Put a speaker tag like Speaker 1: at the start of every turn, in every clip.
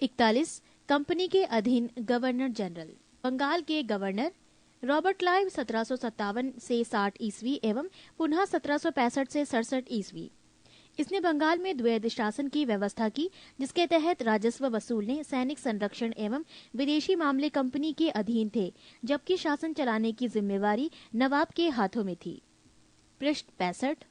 Speaker 1: 41 company के अधीन governor general. Bengal के गवर्नर रॉबर्ट क्लाइव 1757 से 60 ईस्वी एवं पुनः 1765 से 67 ईस्वी। इसने बंगाल में द्वैध शासन की व्यवस्था की, जिसके तहत राजस्व वसूलने, सैनिक संरक्षण एवं विदेशी मामले कंपनी के अधीन थे, जबकि शासन चलाने की जिम्मेवारी नवाब के हाथों में थी। पृष्ठ 65।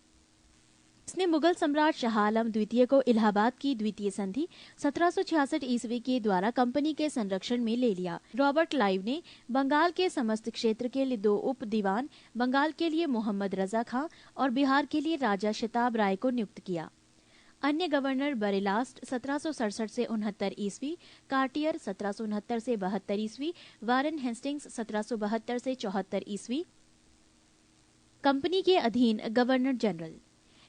Speaker 1: इसने मुगल सम्राट शाह आलम द्वितीय को इलाहाबाद की द्वितीय संधि 1766 ईस्वी के द्वारा कंपनी के संरक्षण में ले लिया। रॉबर्ट क्लाइव ने बंगाल के समस्त क्षेत्र के लिए 2 उप दीवान, बंगाल के लिए मोहम्मद रजा खां और बिहार के लिए राजा शिताब राय को नियुक्त किया। अन्य गवर्नर बरेलास्ट 1767 से 69 ईस्वी, कार्टियर 1769 से 72 ईस्वी, वारेन हेस्टिंग्स 1772 से 74 ईस्वी। कंपनी के अधीन गवर्नर जनरल।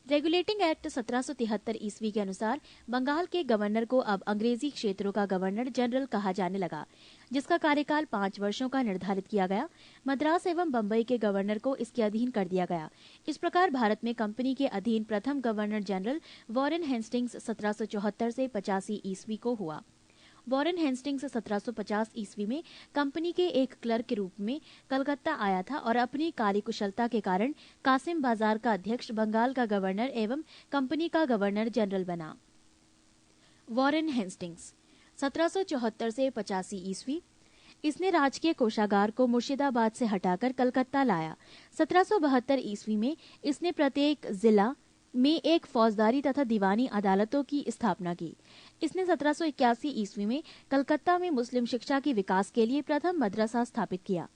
Speaker 1: रेगुलेटिंग एक्ट 1773 ईस्वी के अनुसार बंगाल के गवर्नर को अब अंग्रेजी क्षेत्रों का गवर्नर जनरल कहा जाने लगा, जिसका कार्यकाल 5 वर्षों का निर्धारित किया गया। मद्रास एवं बंबई के गवर्नर को इसके अधीन कर दिया गया। इस प्रकार भारत में कंपनी के अधीन प्रथम गवर्नर जनरल वॉरेन हेस्टिंग्स 1774 से 85 ईस्वी को हुआ। वॉरेन हेस्टिंग्स 1750 ईस्वी में कंपनी के एक क्लर्क के रूप में कलकत्ता आया था और अपनी कार्यकुशलता के कारण कासिम बाजार का अध्यक्ष, बंगाल का गवर्नर एवं कंपनी का गवर्नर जनरल बना। वॉरेन हेस्टिंग्स 1774 से 85 ईस्वी। इसने राजकीय कोषागार को मुर्शिदाबाद से हटाकर कलकत्ता लाया। 1772 ईस्वी में इसने प्रत्येक जिला में एक फौजदारी तथा दीवानी अदालतों की स्थापना की। इसने 1781 ईस्वी में कलकत्ता में मुस्लिम शिक्षा के विकास के लिए प्रथम मदरसा स्थापित किया।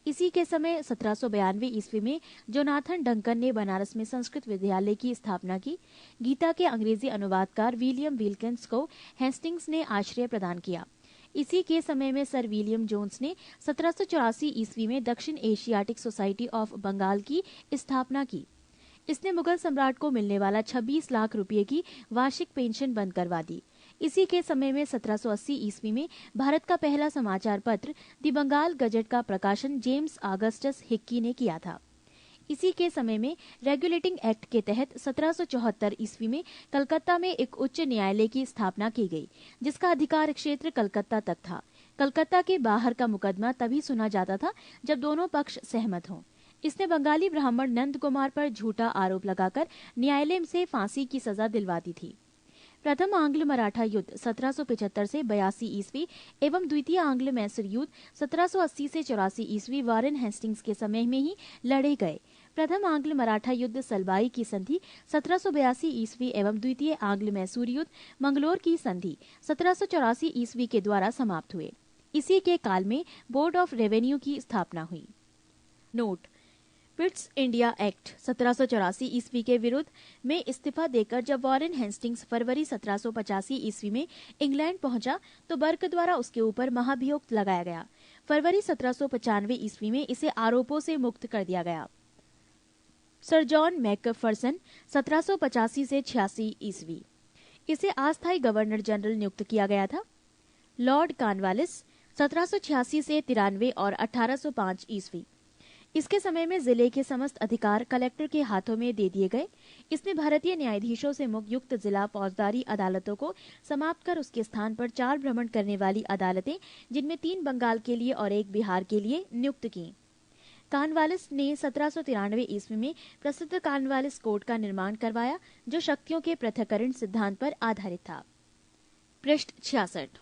Speaker 1: इसी के समय 1792 ईस्वी में जोनाथन डंकन ने बनारस में संस्कृत विद्यालय की स्थापना की। गीता के अंग्रेजी अनुवादकार विलियम विल्किंस को हेस्टिंग्स ने आश्रय प्रदान किया। इसी के समय में सर विलियम जोन्स ने 1784 ईस्वी में दक्षिण एशियाटिक सोसाइटी ऑफ बंगाल की स्थापना की। इसने मुगल सम्राट को मिलने वाला 26 लाख रुपए की वार्षिक पेंशन बंद करवा दी। इसी के समय में 1780 ईस्वी में भारत का पहला समाचार पत्र दी बंगाल गजट का प्रकाशन जेम्स ऑगस्टस हिक्की ने किया था। इसी के समय में रेगुलेटिंग एक्ट के तहत 1774 ईस्वी में कलकत्ता में एक उच्च न्यायालय की स्थापना की गई, जिसका अधिकार क्षेत्र कलकत्ता तक था। कलकत्ता के बाहर का मुकदमा तभी सुना जाता था जब दोनों पक्ष सहमत हों। इसने बंगाली ब्राह्मण नंद कुमार पर झूठा आरोप लगाकर न्यायालय से फांसी की सजा दिलवा दी थी। प्रथम आंग्ल मराठा युद्ध 1775 से 82 ईस्वी एवं द्वितीय आंग्ल मैसूर युद्ध 1780 से 84 ईस्वी वॉरेन हेस्टिंग्स के समय में ही लड़े गए। प्रथम आंग्ल मराठा युद्ध सलबाई की संधि 1782 ईस्वी एवं द्वितीय आंग्ल मैसूर युद्ध मंगलोर की संधि 1784 ईस्वी के द्वारा समाप्त हुए। इसी के काल में बोर्ड ऑफ रेवेन्यू की स्थापना हुई। नोट: पिट्स इंडिया एक्ट 1784 ईस्वी के विरुद्ध में इस्तीफा देकर जब वॉरेन हेस्टिंग्स फरवरी 1785 ईस्वी में इंग्लैंड पहुंचा तो बर्क द्वारा उसके ऊपर महाभियोग लगाया गया। फरवरी 1795 ईस्वी में इसे आरोपों से मुक्त कर दिया गया। सर जॉन मैकफर्सन 1785 से 86 ईस्वी। इसे अस्थायी गवर्नर जनरल नियुक्त किया गया था। लॉर्ड कॉर्नवालिस 1786 से 93 और 1805 ईस्वी। इसके समय में जिले के समस्त अधिकार कलेक्टर के हाथों में दे दिए गए। इसने भारतीय न्यायाधीशों से मुक्त जिला फौजदारी अदालतों को समाप्त कर उसके स्थान पर 4 भ्रमण करने वाली अदालतें, जिनमें 3 बंगाल के लिए और 1 बिहार के लिए, नियुक्त की। कॉर्नवालिस ने 1793 ईस्वी में प्रसिद्ध कॉर्नवालिस कोर्ट का निर्माण करवाया, जो शक्तियों के पृथक्करण सिद्धांत पर आधारित था। पृष्ठ 66।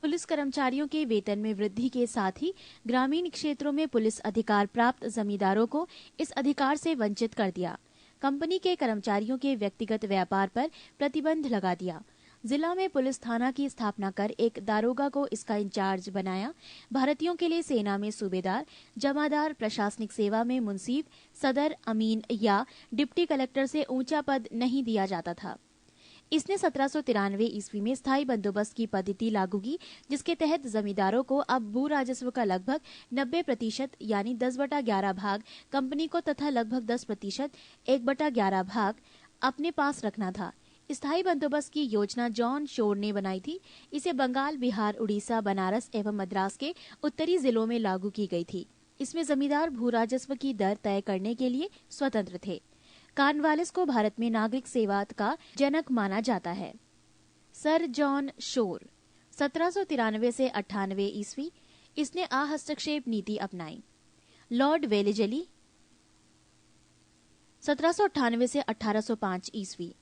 Speaker 1: पुलिस कर्मचारियों के वेतन में वृद्धि के साथ ही ग्रामीण क्षेत्रों में पुलिस अधिकार प्राप्त जमींदारों को इस अधिकार से वंचित कर दिया। कंपनी के कर्मचारियों के व्यक्तिगत व्यापार पर प्रतिबंध लगा दिया। जिला में पुलिस थाना की स्थापना कर एक दारोगा को इसका इंचार्ज बनाया। भारतीयों के लिए सेना में सूबेदार, जमादार, प्रशासनिक सेवा में मुंसीब, सदर, अमीन या डिप्टी कलेक्टर से ऊंचा पद नहीं दिया जाता था। इसने 1793 ईस्वी में स्थायी बंदोबस्त की पद्धति लागू की, जिसके तहत जमींदारों को अब भू राजस्व का लगभग 90% यानी 10/11 भाग कंपनी को तथा लगभग 10% 1/11 भाग अपने पास रखना था। स्थायी बंदोबस्त की योजना जॉन शोर ने बनाई थी। इसे बंगाल, बिहार, उड़ीसा, बनारस एवं मद्रास के उत्तरी जिलों में लागू की गई थी। इसमें जमींदार भू राजस्व की दर तय करने के लिए स्वतंत्र थे। कॉर्नवालिस को भारत में नागरिक सेवा का जनक माना जाता है। सर जॉन शोर 1793 से 98 ईस्वी, इसने अहस्तक्षेप नीति अपनाई। लॉर्ड वेलेजली 1798 से 1805 ईस्वी,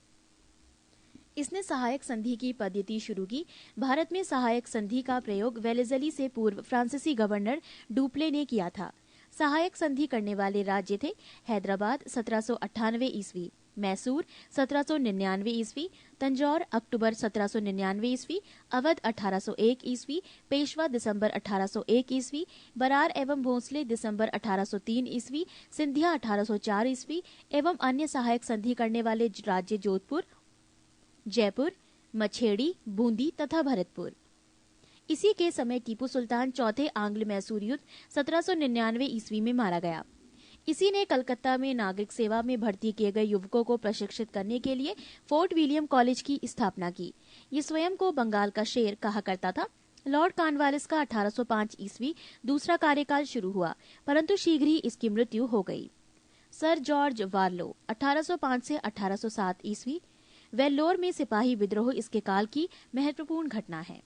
Speaker 1: इसने सहायक संधि की पद्धति शुरू की। भारत में सहायक संधि का प्रयोग वेलेजली से पूर्व फ्रांसीसी गवर्नर डुप्ले ने किया था। सहायक संधि करने वाले राज्य थे हैदराबाद 1798 ईस्वी, मैसूर 1799 ईस्वी, तंजौर अक्टूबर 1799 ईस्वी, अवध 1801 ईस्वी, पेशवा दिसंबर 1801 ईस्वी, बरार एवं भोंसले दिसंबर 1803 ईस्वी, सिंधिया 1804 ईस्वी एवं अन्य सहायक संधि करने वाले राज्य जोधपुर, जयपुर, मछेड़ी, बूंदी तथा भरतपुर। इसी के समय टीपू सुल्तान चौथे आंग्ल मैसूर युद्ध 1799 ईस्वी में मारा गया। इसी ने कलकत्ता में नागरिक सेवा में भर्ती किए गए युवकों को प्रशिक्षित करने के लिए फोर्ट विलियम कॉलेज की स्थापना की। ये स्वयं को बंगाल का शेर कहा करता था। लॉर्ड कॉर्नवालिस का 1805 ईस्वी दूसरा कार्यकाल शुरू हुआ, परंतु शीघ्र ही इसकी मृत्यु हो गई। सर जॉर्ज वारलो 1805 से 1807 ईस्वी, वेल्लोर में सिपाही विद्रोह इसके काल की महत्वपूर्ण घटना है।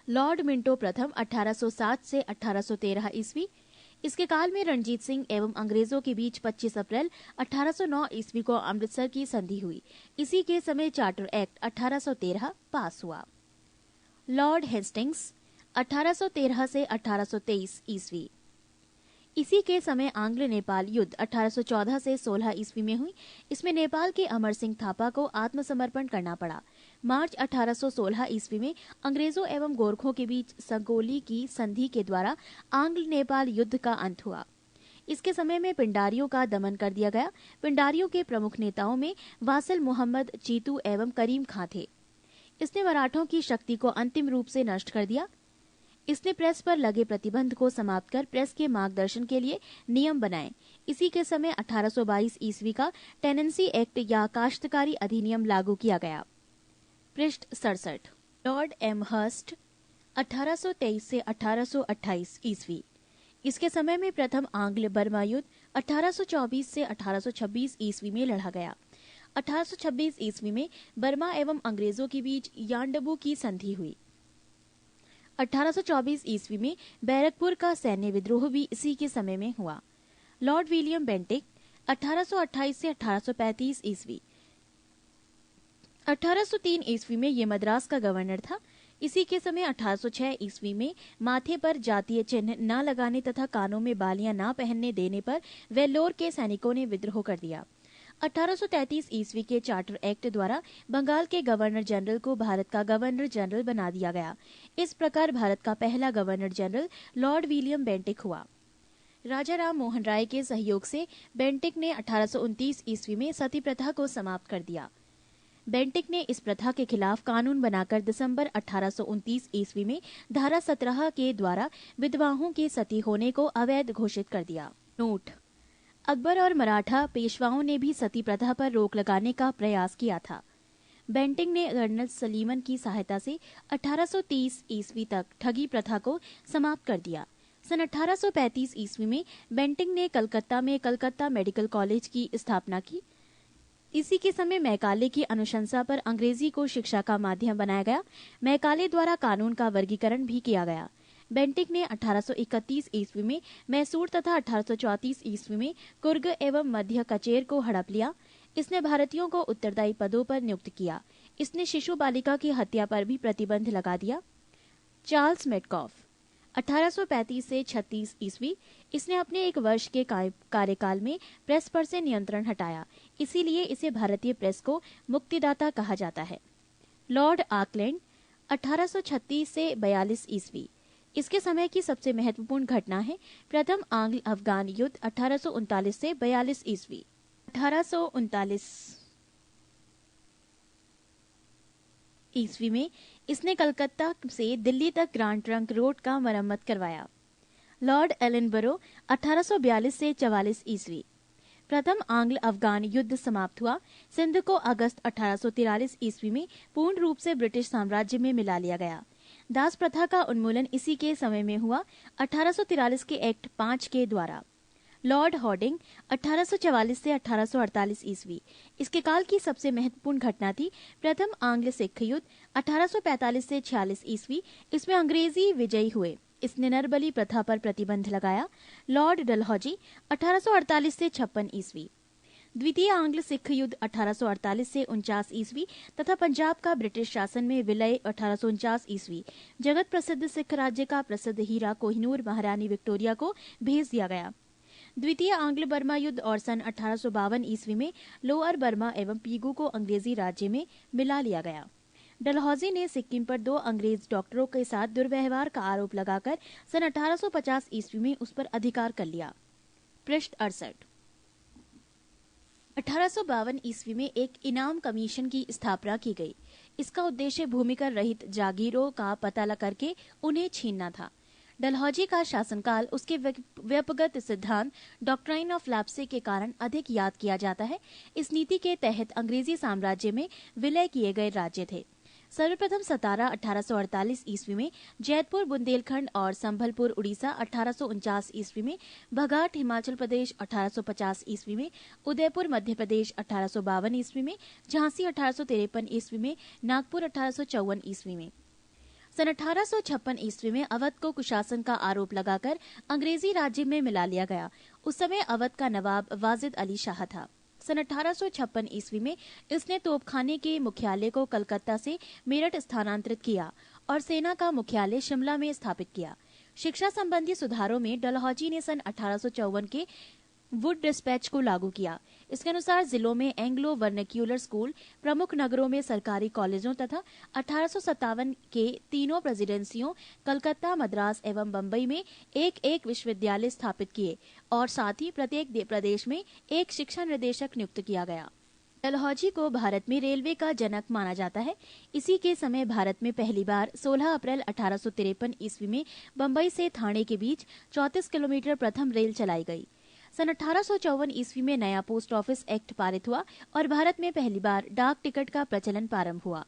Speaker 1: लॉर्ड मिंटो प्रथम 1807 से 1813 ईस्वी, इसके काल में रणजीत सिंह एवं अंग्रेजों के बीच 25 अप्रैल 1809 ईस्वी को अमृतसर की संधि हुई। इसी के समय चार्टर एक्ट 1813 पास हुआ। लॉर्ड हेस्टिंग्स 1813 से 1823 ईस्वी, इसी के समय आंग्ल नेपाल युद्ध 1814 से 16 ईस्वी में हुई। इसमें नेपाल के अमर सिंह थापा को आत्मसमर्पण करना पड़ा। मार्च 1816 ईस्वी में अंग्रेजों एवं गोरखों के बीच संगोली की संधि के द्वारा आंग्ल नेपाल युद्ध का अंत हुआ। इसके समय में पिंडारियों का दमन कर दिया गया। पिंडारियों के प्रमुख नेताओं में वासिल मोहम्मद चीतू एवं करीम खां थे। इसने मराठों की शक्ति को अंतिम रूप से नष्ट कर दिया। इसने प्रेस पर लगे प्रतिबंध को समाप्त कर प्रेस के मार्गदर्शन के लिए नियम बनाए। इसी के समय 1822 ईस्वी का टेनेंसी एक्ट या काश्तकारी अधिनियम लागू किया गया। पृष्ठ 67। लॉर्ड एम हर्स्ट 1823 से 1828 ईस्वी, इसके समय में प्रथम आंग्ल बर्मा युद्ध 1824 से 1826 ईस्वी में लड़ा गया। 1826 ईस्वी में बर्मा एवं अंग्रेजों के बीच यांडबू की संधि हुई। 1824 ईस्वी में बैरकपुर का सैन्य विद्रोह भी इसी के समय में हुआ। लॉर्ड विलियम बेंटिक 1828 से 1835 ईस्वी, 1803 ईस्वी में ये मद्रास का गवर्नर था। इसी के समय 1806 ईस्वी में माथे पर जातीय चिन्ह न लगाने तथा कानों में बालियां न पहनने देने पर वेल्लोर के सैनिकों ने विद्रोह कर दिया। 1833 ईस्वी के चार्टर एक्ट द्वारा बंगाल के गवर्नर जनरल को भारत का गवर्नर जनरल बना दिया गया। इस प्रकार भारत का पहला governor general Lord William Bentinck हुआ। राजा राम मोहन राय के सहयोग से बेंटिक ने 1829 ईस्वी में सती प्रथा को समाप्त कर दिया। बेंटिक ने इस प्रथा के खिलाफ कानून बनाकर दिसंबर 1829 ईस्वी में धारा 17 के द्वारा विधवाओं के सती होने को अवैध घोषित कर दिया। नोट: अकबर और मराठा पेशवाओं ने भी सती प्रथा पर रोक लगाने का प्रयास किया था। बेंटिक ने कर्नल सलीमन की सहायता से 1830 ईस्वी तक ठगी प्रथा को समाप्त कर दिया। सन 1835 ईस्वी में बेंटिक ने कलकत्ता में कलकत्ता मेडिकल कॉलेज की स्थापना की। इसी के समय मैकाले की अनुशंसा पर अंग्रेजी को शिक्षा का माध्यम बनाया गया। मैकाले द्वारा कानून का वर्गीकरण भी किया गया। बेंटिक ने 1831 ईस्वी में मैसूर तथा 1834 ईस्वी में कुर्ग एवं मध्य कचेर को हड़प लिया। इसने भारतीयों को उत्तरदायी पदों पर नियुक्त किया। इसने शिशु बालिका की हत्या पर भी प्रतिबंध लगा दिया। चार्ल्स मेटकॉफ 1835 से 36 ईस्वी, इसने अपने एक वर्ष के कार्यकाल में प्रेस पर से नियंत्रण हटाया। इसीलिए इसे भारतीय प्रेस को मुक्तिदाता कहा जाता है। लॉर्ड आकलैंड 1836 से 42 ईस्वी, इसके समय की सबसे महत्वपूर्ण घटना है प्रथम आंग्ल अफगान युद्ध 1839 से 42 ईस्वी। 1839 ईस्वी में इसने कलकत्ता से दिल्ली तक ग्रांड ट्रंक रोड का मरम्मत करवाया। लॉर्ड एलनबरो 1842 से 44 ईस्वी, प्रथम आंग्ल अफगान युद्ध समाप्त हुआ। सिंध को अगस्त 1843 ईस्वी में पूर्ण रूप से ब्रिटिश साम्राज्य में मिला लिया गया। दास प्रथा का उन्मूलन इसी के समय में हुआ 1843 के एक्ट 5 के द्वारा। लॉर्ड हॉर्डिंग 1844 से 1848 ईस्वी। इसके काल की सबसे महत्वपूर्ण घटना थी प्रथम आंग्ल सिख युद्ध 1845 से 46 ईस्वी। इसमें अंग्रेजी विजयी हुए। इसने नरबली प्रथा पर प्रतिबंध लगाया। लॉर्ड डलहौजी 1848 से 56 ईस्वी। द्वितीय आंग्ल सिख युद्ध 1848 से 49 ईस्वी तथा पंजाब का ब्रिटिश शासन में विलय 1849 ईस्वी। जगत प्रसिद्ध सिख राज्य का प्रसिद्ध हीरा कोहिनूर महारानी विक्टोरिया को भेज दिया गया। द्वितीय आंग्ल बर्मा युद्ध और सन 1852 ईस्वी में लोअर बर्मा एवं पीगू को अंग्रेजी राज्य में मिला लिया गया। डलहौजी ने सिक्किम पर 2 अंग्रेज डॉक्टरों के साथ दुर्व्यवहार का आरोप लगाकर सन 1850 ईस्वी में उस पर अधिकार कर लिया। पृष्ठ 68। 1852 ईस्वी में एक इनाम कमीशन की स्थापना की गई। इसका उद्देश्य भूमिकर रहित जागीरों का पता करके उन्हें छीनना था। डलहौजी का शासनकाल उसके व्यपगत सिद्धांत डॉक्ट्राइन ऑफ लैप्से के कारण अधिक याद किया जाता है। इस नीति के तहत अंग्रेजी साम्राज्य में विलय किए गए राज्य थे। सर्वप्रथम सतारा 1848 ईस्वी में, जैतपुर बुंदेलखंड और संभलपुर उड़ीसा 1849 ईस्वी में, बघाट हिमाचल प्रदेश 1850 ईस्वी में, उदयपुर मध्य प्रदेश 1852 ईस्वी में, झांसी 1853 ईस्वी में, नागपुर 1854 ईस्वी में। सन 1856 ईस्वी में अवध को कुशासन का आरोप लगाकर अंग्रेजी राज्य में मिला लिया गया। उस समय अवध का नवाब वाजिद अली शाह था। सन 1856 ईस्वी में इसने तोपखाने के मुख्यालय को कलकत्ता से मेरठ स्थानांतरित किया और सेना का मुख्यालय शिमला में स्थापित किया। शिक्षा संबंधी सुधारों में डलहौजी ने सन 1854 के वुड डिस्पैच को लागू किया। इसके अनुसार जिलों में एंग्लो वर्नाक्यूलर स्कूल, प्रमुख नगरों में सरकारी कॉलेजों तथा 1857 के तीनों प्रेसिडेंसियों कलकत्ता, मद्रास एवं बम्बई में एक एक विश्वविद्यालय स्थापित किए और साथ ही प्रत्येक प्रदेश में एक शिक्षा निर्देशक नियुक्त किया गया। डलहौजी को भारत में रेलवे का जनक माना जाता है। इसी के समय भारत में पहली बार 16 अप्रैल 1853 ईस्वी में बम्बई से थाने के बीच 34 किलोमीटर प्रथम रेल चलाई गई। सन 1854 ईस्वी में नया पोस्ट ऑफिस एक्ट पारित हुआ और भारत में पहली बार डाक टिकट का प्रचलन प्रारंभ हुआ।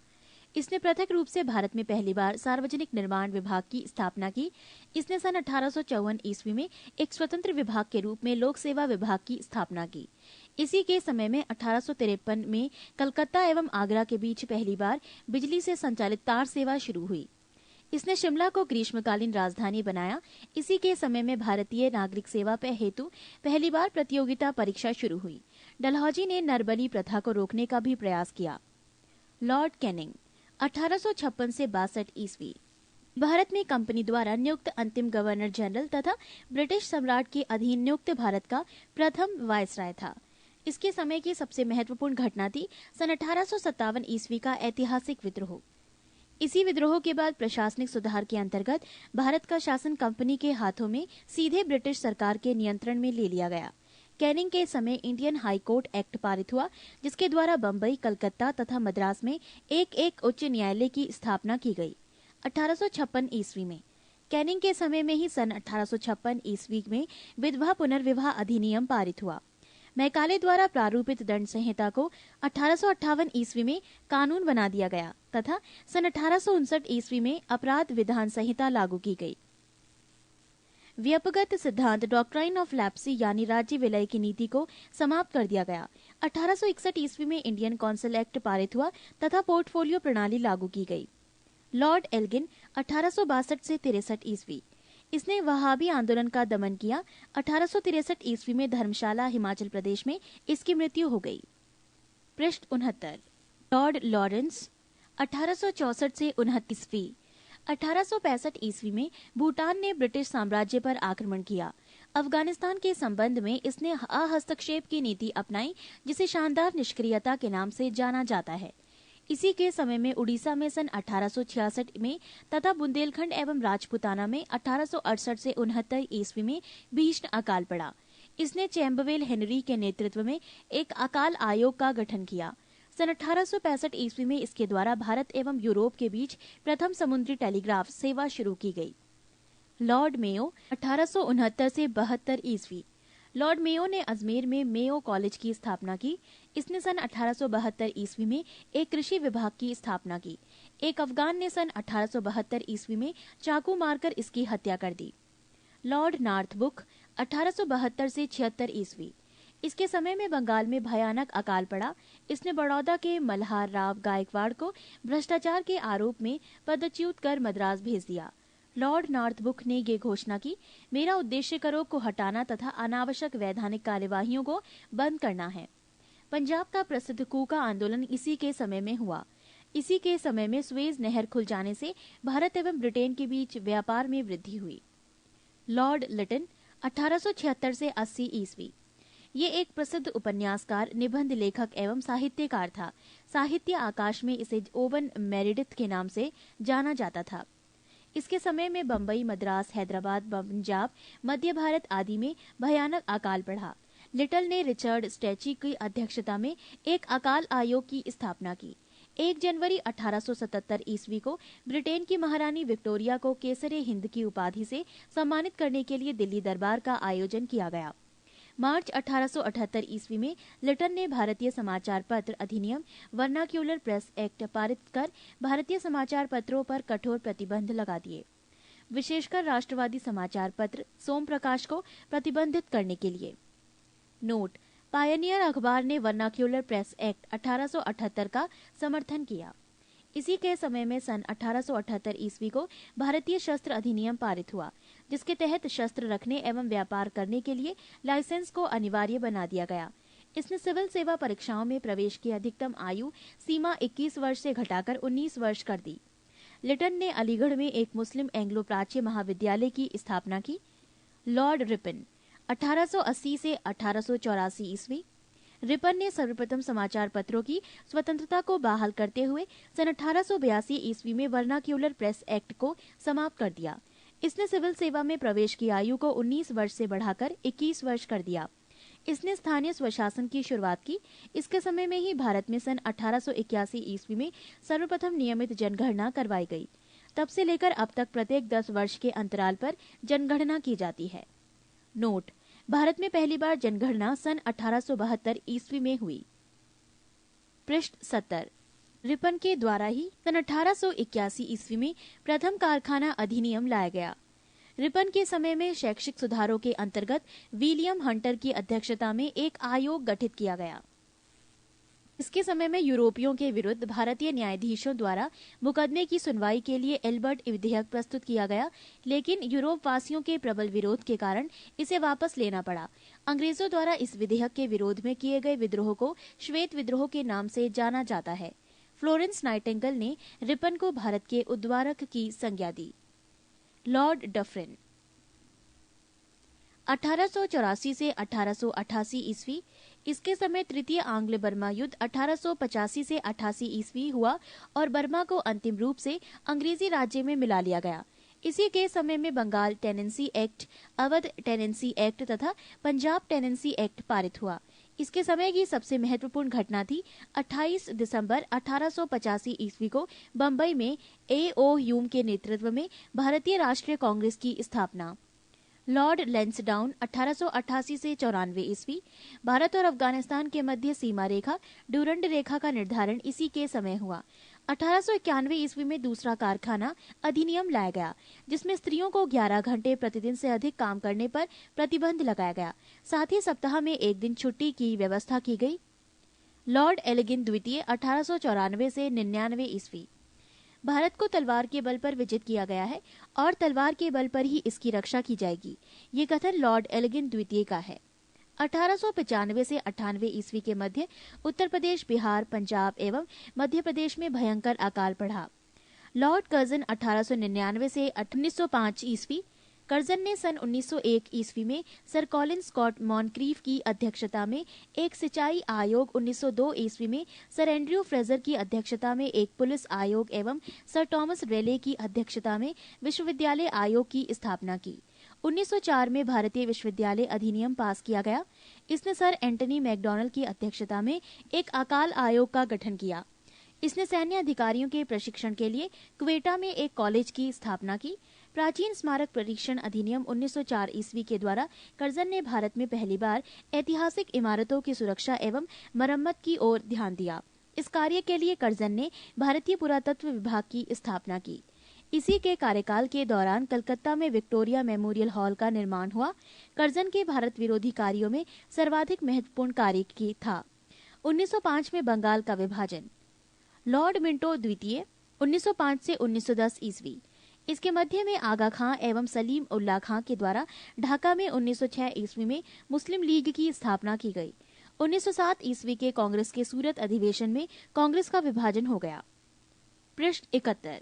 Speaker 1: इसने पृथक रूप से भारत में पहली बार सार्वजनिक निर्माण विभाग की स्थापना की। इसने सन 1854 ईस्वी में एक स्वतंत्र विभाग के रूप में लोक सेवा विभाग की स्थापना की। इसी के समय में 1853 में कलकत्ता एवं आगरा के बीच पहली बार बिजली से संचालित तार सेवा शुरू हुई। इसने शिमला को ग्रीष्मकालीन राजधानी बनाया। इसी के समय में भारतीय नागरिक सेवा पे हेतु पहली बार प्रतियोगिता परीक्षा शुरू हुई। डलहौजी ने नरबली प्रथा को रोकने का भी प्रयास किया। लॉर्ड कैनिंग 1856 से 62 ईस्वी। भारत में कंपनी द्वारा नियुक्त अंतिम गवर्नर जनरल तथा ब्रिटिश सम्राट के अधीन नियुक्त भारत का प्रथम वायसराय था। इसके समय की सबसे महत्वपूर्ण घटना थी सन 1857 ईस्वी का ऐतिहासिक विद्रोह। इसी विद्रोह के बाद प्रशासनिक सुधार के अंतर्गत भारत का शासन कंपनी के हाथों में सीधे ब्रिटिश सरकार के नियंत्रण में ले लिया गया। कैनिंग के समय इंडियन हाई कोर्ट एक्ट पारित हुआ, जिसके द्वारा बम्बई, कलकत्ता तथा मद्रास में एक एक उच्च न्यायालय की स्थापना की गई। 1856 ईस्वी में कैनिंग के समय में ही सन 1856 ईस्वी में विधवा पुनर्विवाह अधिनियम पारित हुआ। मैकाले द्वारा प्रारूपित दंड संहिता को 1858 ईस्वी में कानून बना दिया गया तथा सन 1859 ईस्वी में अपराध विधान संहिता लागू की गई। व्यपगत सिद्धांत डॉक्ट्राइन ऑफ लैप्से यानी राज्य विलय की नीति को समाप्त कर दिया गया। 1861 ईस्वी में इंडियन कौंसिल एक्ट पारित हुआ तथा पोर्टफोलियो प्रणाली लागू की गई। लॉर्ड एल्गिन 1862 से 63 ईस्वी। इसने वहाबी आंदोलन का दमन किया। 1863 ईस्वी में धर्मशाला, हिमाचल प्रदेश में इसकी मृत्यु हो गई। पृष्ठ 69। लॉर्ड लॉरेंस 1864 से 29 ईस्वी। 1865 ईस्वी में भूटान ने ब्रिटिश साम्राज्य पर आक्रमण किया। अफगानिस्तान के संबंध में इसने हस्तक्षेप की नीति अपनाई, जिसे शानदार निष्क्रियता के नाम से जाना जाता है। इसी के समय में उड़ीसा में सन 1866 में तथा बुंदेलखंड एवं राजपुताना में 1868 से 69 ईस्वी में भीषण अकाल पड़ा। इसने चैम्बरवेल हेनरी के नेतृत्व में एक अकाल आयोग का गठन किया। सन 1865 ईस्वी में इसके द्वारा भारत एवं यूरोप के बीच प्रथम समुद्री टेलीग्राफ सेवा शुरू की गई। लॉर्ड मेयो 1869 से 72 ईस्वी। लॉर्ड मेयो ने अजमेर में मेयो कॉलेज की स्थापना की। इसने सन 1872 ईस्वी में एक कृषि विभाग की स्थापना की। एक अफगान ने सन 1872 ईस्वी में चाकू मारकर इसकी हत्या कर दी। लॉर्ड नॉर्थबुक 1872 से 76 ईस्वी। इसके समय में बंगाल में भयानक अकाल पड़ा। इसने बड़ौदा के मल्हार राव गायकवाड़ को भ्रष्टाचार के आरोप में पदच्युत कर मद्रास भेज दिया। लॉर्ड नॉर्थबुक ने ये घोषणा की, मेरा उद्देश्य करों को हटाना तथा अनावश्यक वैधानिक कार्यवाहियों को बंद करना है। पंजाब का प्रसिद्ध कूका आंदोलन इसी के समय में हुआ। इसी के समय में सुएज नहर खुल जाने से भारत एवं ब्रिटेन के बीच व्यापार में वृद्धि हुई। लॉर्ड लिटन 1876 से 80 ईस्वी। ये एक प्रसिद्ध उपन्यासकार, निबंध लेखक एवं साहित्यकार था। साहित्य आकाश में इसे ओवन मेरिडिथ के नाम से जाना जाता था। इसके समय में बम्बई, मद्रास, हैदराबाद, पंजाब, मध्य भारत आदि में भयानक अकाल पड़ा। लिटल ने रिचर्ड स्टैची की अध्यक्षता में एक अकाल आयोग की स्थापना की। 1 जनवरी 1877 ईस्वी को ब्रिटेन की महारानी विक्टोरिया को केसरे हिंद की उपाधि से सम्मानित करने के लिए दिल्ली दरबार का आयोजन किया गया। मार्च 1878 ईस्वी में लिटन ने भारतीय समाचार पत्र अधिनियम वर्नाक्यूलर प्रेस एक्ट पारित कर भारतीय समाचार पत्रों पर कठोर प्रतिबंध लगा दिए, विशेषकर राष्ट्रवादी समाचार पत्र सोम प्रकाश को प्रतिबंधित करने के लिए। नोट: पायनियर अखबार ने वर्नाक्यूलर प्रेस एक्ट 1878 का समर्थन किया। इसी के समय में सन 1878 ईस्वी को भारतीय शस्त्र अधिनियम पारित हुआ, जिसके तहत शस्त्र रखने एवं व्यापार करने के लिए लाइसेंस को अनिवार्य बना दिया गया। इसने सिविल सेवा परीक्षाओं में प्रवेश की अधिकतम आयु सीमा 21 वर्ष से घटाकर 19 वर्ष कर दी। लिटन ने अलीगढ़ में एक मुस्लिम एंग्लो प्राच्य महाविद्यालय की स्थापना की। लॉर्ड रिपन 1880 से 1884 ईस्वी। रिपन ने सर्वप्रथम समाचार पत्रों की स्वतंत्रता को बहाल करते हुए सन 1882 ईस्वी में वर्नाक्यूलर प्रेस एक्ट को समाप्त कर दिया। इसने सिविल सेवा में प्रवेश की आयु को 19 वर्ष से बढ़ाकर 21 वर्ष कर दिया। इसने स्थानीय स्वशासन की शुरुआत की। इसके समय में ही भारत में सन 1881 ईस्वी में सर्वप्रथम नियमित जनगणना करवाई गई। तब से लेकर अब तक प्रत्येक 10 वर्ष के अंतराल पर जनगणना की जाती है। नोट: भारत में पहली बार जनगणना सन 1872 ईस्वी में हुई। पृष्ठ 70। रिपन के द्वारा ही सन 1881 ईस्वी में प्रथम कारखाना अधिनियम लाया गया। रिपन के समय में शैक्षिक सुधारों के अंतर्गत विलियम हंटर की अध्यक्षता में एक आयोग गठित किया गया। इसके समय में यूरोपियों के विरुद्ध भारतीय न्यायाधीशों द्वारा मुकदमे की सुनवाई के लिए एल्बर्ट विधेयक प्रस्तुत किया गया, लेकिन यूरोप वासियों के प्रबल विरोध के कारण इसे वापस लेना पड़ा। अंग्रेजों द्वारा इस विधेयक के विरोध में किए गए विद्रोह को श्वेत विद्रोह के नाम से जाना जाता है। फ्लोरेंस नाइटिंगेल ने रिपन को भारत के उद्वारक की संज्ञा दी। लॉर्ड डफरिन 1884 से 1888 ईस्वी। इसके समय तृतीय आंग्ल बर्मा युद्ध 1885 से 88 ईस्वी हुआ और बर्मा को अंतिम रूप से अंग्रेजी राज्य में मिला लिया गया। इसी के समय में Bengal Tenancy Act, Awadh Tenancy Act तथा पंजाब टेनेंसी एक्ट पारित हुआ। इसके समय की सबसे महत्वपूर्ण घटना थी 28 दिसंबर 1885 ईस्वी को बम्बई में A.O. ह्यूम के नेतृत्व में भारतीय राष्ट्रीय कांग्रेस की स्थापना। लॉर्ड लैंसडाउन 1888 से 94 ईस्वी। भारत और अफगानिस्तान के मध्य सीमा रेखा ड्यूरंड रेखा का निर्धारण इसी के समय हुआ। 1891 ईस्वी में दूसरा कारखाना अधिनियम लाया गया, जिसमें स्त्रियों को 11 घंटे प्रतिदिन से अधिक काम करने पर प्रतिबंध लगाया गया। साथ ही सप्ताह में एक दिन छुट्टी की व्यवस्था की गई। लॉर्ड एल्गिन द्वितीय 1894 से 99 ईस्वी। भारत को तलवार के बल पर विजित किया गया है और तलवार के बल पर ही इसकी रक्षा की जाएगी। ये कथन लॉर्ड एल्गिन द्वितीय का है। 1895 से 98 ईस्वी के मध्य उत्तर प्रदेश, बिहार, पंजाब एवं मध्य प्रदेश में भयंकर अकाल पड़ा। लॉर्ड कर्जन 1899 से 1905 ईस्वी। कर्जन ने सन 1901 ईस्वी में सर कॉलिन स्कॉट मॉनक्रीफ की अध्यक्षता में एक सिंचाई आयोग, 1902 ईस्वी में सर एंड्रयू फ्रेजर की अध्यक्षता में एक पुलिस आयोग एवं सर थॉमस रेले की अध्यक्षता में विश्वविद्यालय आयोग की स्थापना की। 1904 में भारतीय विश्वविद्यालय अधिनियम पास किया गया। इसने सर एंटनी मैकडॉनल्ड की अध्यक्षता में एक अकाल आयोग का गठन किया। इसने सैन्य अधिकारियों के प्रशिक्षण के लिए क्वेटा में एक कॉलेज की स्थापना की। प्राचीन स्मारक परीक्षण अधिनियम 1904 ईस्वी के द्वारा कर्जन ने भारत में पहली बार ऐतिहासिक इमारतों की सुरक्षा एवं मरम्मत की ओर ध्यान दिया। इस कार्य के लिए कर्जन ने भारतीय पुरातत्व विभाग की स्थापना की। इसी के कार्यकाल के दौरान कलकत्ता में विक्टोरिया मेमोरियल हॉल का निर्माण हुआ। कर्जन के भारत विरोधी कार्यों में सर्वाधिक महत्वपूर्ण कार्य की था। 1905 में बंगाल का विभाजन। लॉर्ड मिंटो द्वितीय 1905 से 1910 ईस्वी। इसके मध्य में आगा खां एवं सलीम उल्लाह खां के द्वारा ढाका में 1906 ईस्वी में मुस्लिम लीग की स्थापना की गई। 1907 ईस्वी के कांग्रेस के सूरत अधिवेशन में कांग्रेस का विभाजन हो गया। पृष्ठ 71।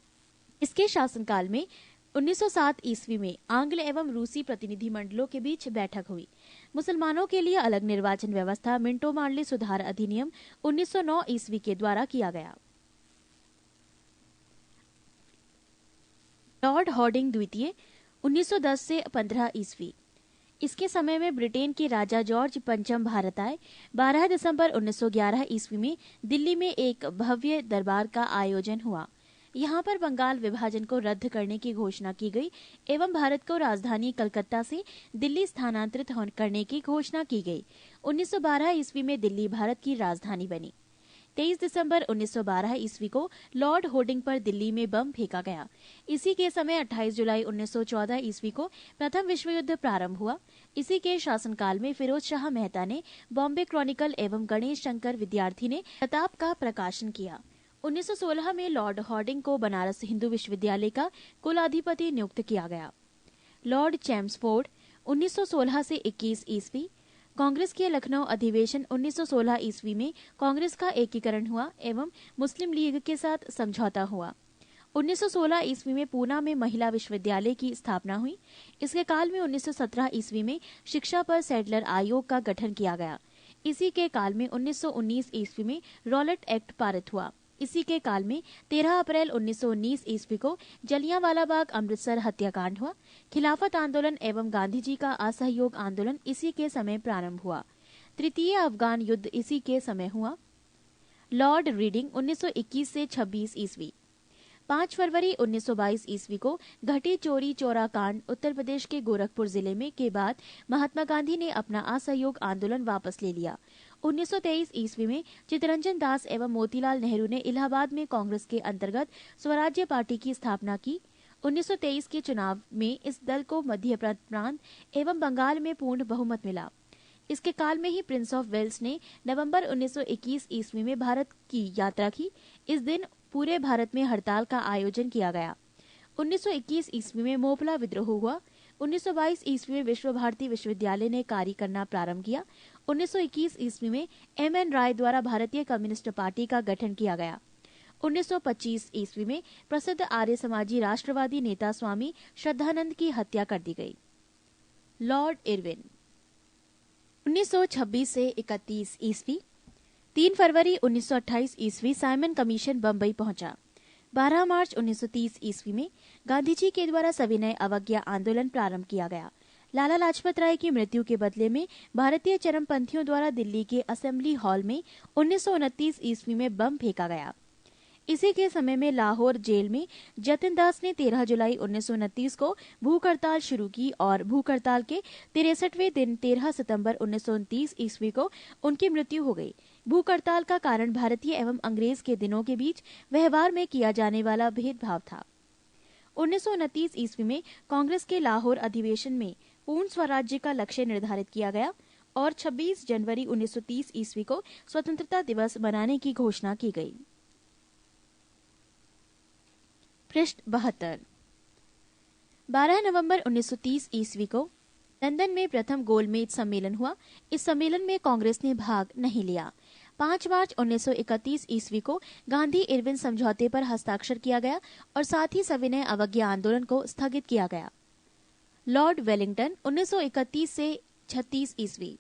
Speaker 1: इसके शासनकाल में 1907 ईस्वी में आंग्ल एवं रूसी प्रतिनिधि मंडलों के बीच बैठक हुई। मुसलमानों के लिए अलग निर्वाचन व्यवस्था मिंटो मार्ले सुधार अधिनियम 1909 ईस्वी के द्वारा किया गया। लॉर्ड हॉर्डिंग द्वितीय 1910 से 15 ईस्वी। इसके समय में ब्रिटेन के राजा जॉर्ज पंचम भारत आए। 12 दिसंबर 1911 ईस्वी में दिल्ली में एक भव्य दरबार का आयोजन हुआ। यहाँ पर बंगाल विभाजन को रद्द करने की घोषणा की गई एवं भारत को राजधानी कलकत्ता से दिल्ली स्थानांतरित करने की घोषणा की गई। 1912 ईस्वी में दिल्ली भारत की राजधानी बनी। 23 दिसंबर 1912 ईस्वी को लॉर्ड होर्डिंग पर दिल्ली में बम फेंका गया। इसी के समय 28 जुलाई 1914 ईस्वी को प्रथम विश्व युद्ध प्रारंभ हुआ। इसी के शासनकाल में फिरोज शाह मेहता ने बॉम्बे क्रॉनिकल एवं गणेश शंकर विद्यार्थी ने प्रताप का प्रकाशन किया। 1916 में लॉर्ड हॉर्डिंग को बनारस हिंदू विश्वविद्यालय का कुलाधिपति नियुक्त किया गया। लॉर्ड चैम्सफोर्ड 1916 से 21 ईस्वी। कांग्रेस के लखनऊ अधिवेशन 1916 ईस्वी में कांग्रेस का एकीकरण हुआ एवं मुस्लिम लीग के साथ समझौता हुआ। 1916 ईस्वी में पूना में महिला विश्वविद्यालय की स्थापना हुई। इसके काल में 1917 ईस्वी में शिक्षा पर सैडलर आयोग का गठन किया गया। इसी के काल में 1919 ईस्वी में रॉलेट एक्ट पारित हुआ। इसी के काल में 13 अप्रैल 1919 ईस्वी को जलियांवाला बाग अमृतसर हत्याकांड हुआ। खिलाफत आंदोलन एवं गांधी जी का असहयोग आंदोलन इसी के समय प्रारंभ हुआ। तृतीय अफगान युद्ध इसी के समय हुआ। लॉर्ड रीडिंग 1921 से 26 ईस्वी। 5 फरवरी 1922 ईस्वी को घटी चोरी चोरा कांड उत्तर प्रदेश के गोरखपुर जिले में के बाद महात्मा गांधी ने अपना असहयोग आंदोलन वापस ले लिया। 1923 ईस्वी में चित्तरंजन दास एवं मोतीलाल नेहरू ने इलाहाबाद में कांग्रेस के अंतर्गत स्वराज्य पार्टी की स्थापना की। 1923 के चुनाव में इस दल को मध्य प्रांत एवं बंगाल में पूर्ण बहुमत मिला। इसके काल में ही प्रिंस ऑफ वेल्स ने नवंबर 1921 ईस्वी में भारत की यात्रा की। इस दिन पूरे भारत में हड़ताल का आयोजन किया गया। 1921 ईस्वी में मोपला विद्रोह हुआ। 1922 ईस्वी में विश्व भारती विश्वविद्यालय ने कार्य करना प्रारंभ किया। 1921 ईस्वी में M.N. राय द्वारा भारतीय कम्युनिस्ट पार्टी का गठन किया गया। 1925 ईस्वी में प्रसिद्ध आर्य समाजी राष्ट्रवादी नेता स्वामी श्रद्धानंद की हत्या कर दी गई। लॉर्ड इरविन 1926 से 31 ईस्वी। 3 फरवरी 1928 ईस्वी साइमन कमीशन बम्बई पहुंचा। 12 मार्च 1930 ईस्वी में गांधी जी के द्वारा सविनय अवज्ञा आंदोलन प्रारंभ किया गया। लाला लाजपत राय की मृत्यु के बदले में भारतीय चरमपंथियों द्वारा दिल्ली के असेंबली हॉल में 1929 ईस्वी में बम फेंका गया। इसी के समय में लाहौर जेल में जतिन दास ने 13 जुलाई 1929 को भूख हड़ताल शुरू की और भूख हड़ताल के 63वें दिन 13 सितंबर 1929 ईस्वी को उनकी मृत्यु हो गई। भूख हड़ताल का कारण भारतीय एवं अंग्रेज के दिनों के बीच व्यवहार में किया जाने वाला भेदभाव था। 1929 ईस्वी में कांग्रेस के लाहौर अधिवेशन में पूर्ण स्वराज्य का लक्ष्य निर्धारित किया गया और 26 जनवरी 1930 ईस्वी को स्वतंत्रता दिवस मनाने की घोषणा की गई। पृष्ठ 72। 12 नवंबर 1930 ईस्वी को लंदन में प्रथम गोलमेज सम्मेलन हुआ। इस सम्मेलन में कांग्रेस ने भाग नहीं लिया। 5 मार्च 1931 ईस्वी को गांधी इरविन समझौते पर हस्ताक्षर किया गया और साथ ही सविनय अवज्ञा आंदोलन को स्थगित किया गया। लॉर्ड वेलिंगटन 1931 से 36 ईस्वी।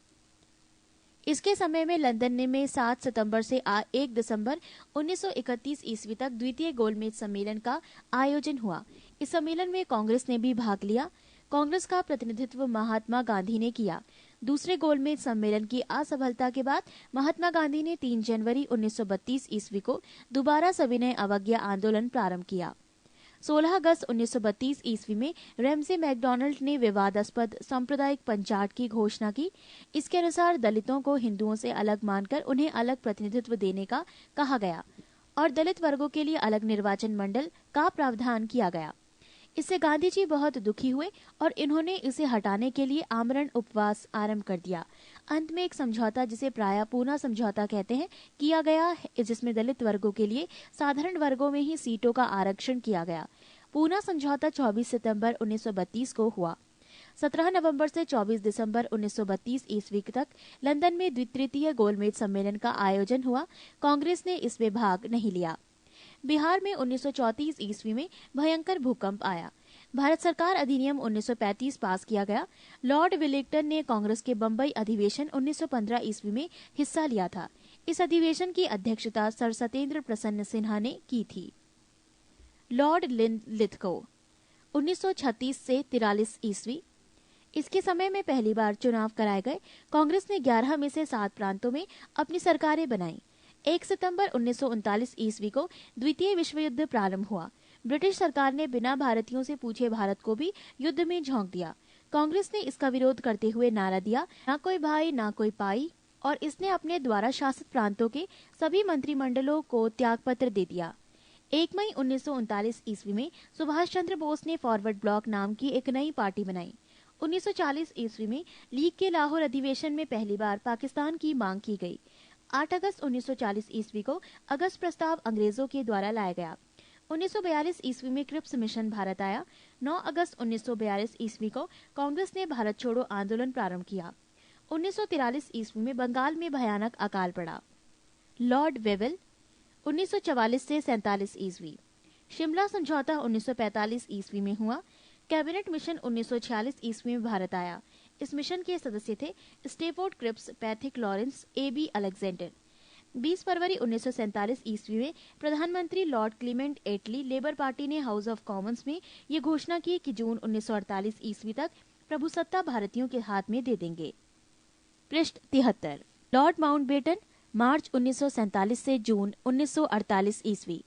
Speaker 1: इसके समय में लंदन में 7 सितंबर से 1 दिसंबर 1931 ईस्वी तक द्वितीय गोलमेज सम्मेलन का आयोजन हुआ। इस सम्मेलन में कांग्रेस ने भी भाग लिया। कांग्रेस का प्रतिनिधित्व महात्मा गांधी ने किया। दूसरे गोलमेज सम्मेलन की असफलता के बाद महात्मा गांधी ने 3 जनवरी 1932 ईस्वी को दोबारा सविनय अवज्ञा आंदोलन प्रारंभ किया। 16 अगस्त 1932 ईस्वी में रैमसे मैकडॉनल्ड ने विवादास्पद सांप्रदायिक पंचायत की घोषणा की। इसके अनुसार दलितों को हिंदुओं से अलग मानकर उन्हें अलग प्रतिनिधित्व देने का कहा गया और दलित वर्गों के लिए अलग निर्वाचन मंडल का प्रावधान किया गया। इससे गांधी जी बहुत दुखी हुए और इन्होंने इसे हटाने के लिए आमरण उपवास आरंभ कर दिया। अंत में एक समझौता, जिसे प्रायः पूना समझौता कहते हैं, किया गया है, जिसमें दलित वर्गों के लिए साधारण वर्गों में ही सीटों का आरक्षण किया गया। पूना समझौता 24 सितंबर 1932 को हुआ। 17 नवंबर से 24 दिसंबर 1932 ईस्वी तक लंदन में द्वितीय गोलमेज सम्मेलन का आयोजन हुआ। कांग्रेस ने इसमें भाग नहीं लिया। बिहार में 1934 ईस्वी में भयंकर भूकंप आया। भारत सरकार अधिनियम 1935 पास किया गया। लॉर्ड विलिंगटन ने कांग्रेस के बम्बई अधिवेशन 1915 ईस्वी में हिस्सा लिया था। इस अधिवेशन की अध्यक्षता सर सत्येंद्र प्रसन्न सिन्हा ने की थी। लॉर्ड लिथगो 1936 से 43 ईस्वी, इसके समय में पहली बार चुनाव कराए गए। कांग्रेस ने 11 में से 7 प्रांतों में अपनी सरकारें बनाई। 1 सितंबर 1939 ईस्वी को द्वितीय विश्व युद्ध प्रारंभ हुआ। ब्रिटिश सरकार ने बिना भारतीयों से पूछे भारत को भी युद्ध में झोंक दिया। कांग्रेस ने इसका विरोध करते हुए नारा दिया, ना कोई भाई ना कोई पाई, और इसने अपने द्वारा शासित प्रांतों के सभी मंत्रिमंडलों को त्यागपत्र दे दिया। 1 मई 1939 ईस्वी में सुभाष चंद्र बोस ने फॉरवर्ड ब्लॉक नाम की एक नई पार्टी बनाई। 1940 ईस्वी में लीग के लाहौर अधिवेशन में पहली बार पाकिस्तान की मांग की गई। 8 अगस्त 1940 ईस्वी को अगस्त प्रस्ताव अंग्रेजों के द्वारा लाया गया। 1942 ईस्वी में क्रिप्स मिशन भारत आया। 9 अगस्त 1942 ईस्वी को कांग्रेस ने भारत छोड़ो आंदोलन प्रारंभ किया। 1943 ईस्वी में बंगाल में भयानक अकाल पड़ा। लॉर्ड वेवेल 1944 से 47 ईस्वी। शिमला समझौता 1945 ईस्वी में हुआ। कैबिनेट मिशन 1946 ईस्वी में भारत आया। इस मिशन के सदस्य थे Stafford Cripps, Pethick Lawrence, A.B. Alexander. 20 फरवरी 1947 ईस्वी में प्रधानमंत्री Lord Clement Attlee Labour Party ने हाउस ऑफ कॉमन्स में ये घोषणा की कि जून 1948 ईस्वी तक प्रभुसत्ता भारतीयों के हाथ में दे देंगे। पृष्ठ 73। लॉर्ड माउंटबेटन मार्च 1947 से जून 1948 ईस्वी।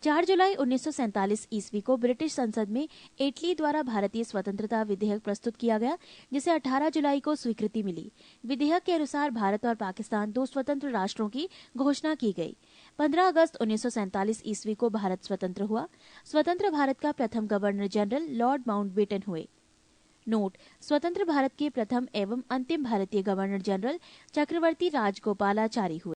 Speaker 1: 4 जुलाई 1947 ईस्वी को ब्रिटिश संसद में एटली द्वारा भारतीय स्वतंत्रता विधेयक प्रस्तुत किया गया, जिसे 18 जुलाई को स्वीकृति मिली। विधेयक के अनुसार भारत और पाकिस्तान 2 स्वतंत्र राष्ट्रों की घोषणा की गई। 15 अगस्त 1947 ईस्वी को भारत स्वतंत्र हुआ। स्वतंत्र भारत का प्रथम गवर्नर जनरल लॉर्ड माउंटबेटन हुए। नोट: स्वतंत्र भारत के प्रथम एवं अंतिम भारतीय गवर्नर जनरल चक्रवर्ती राजगोपालाचारी हुए।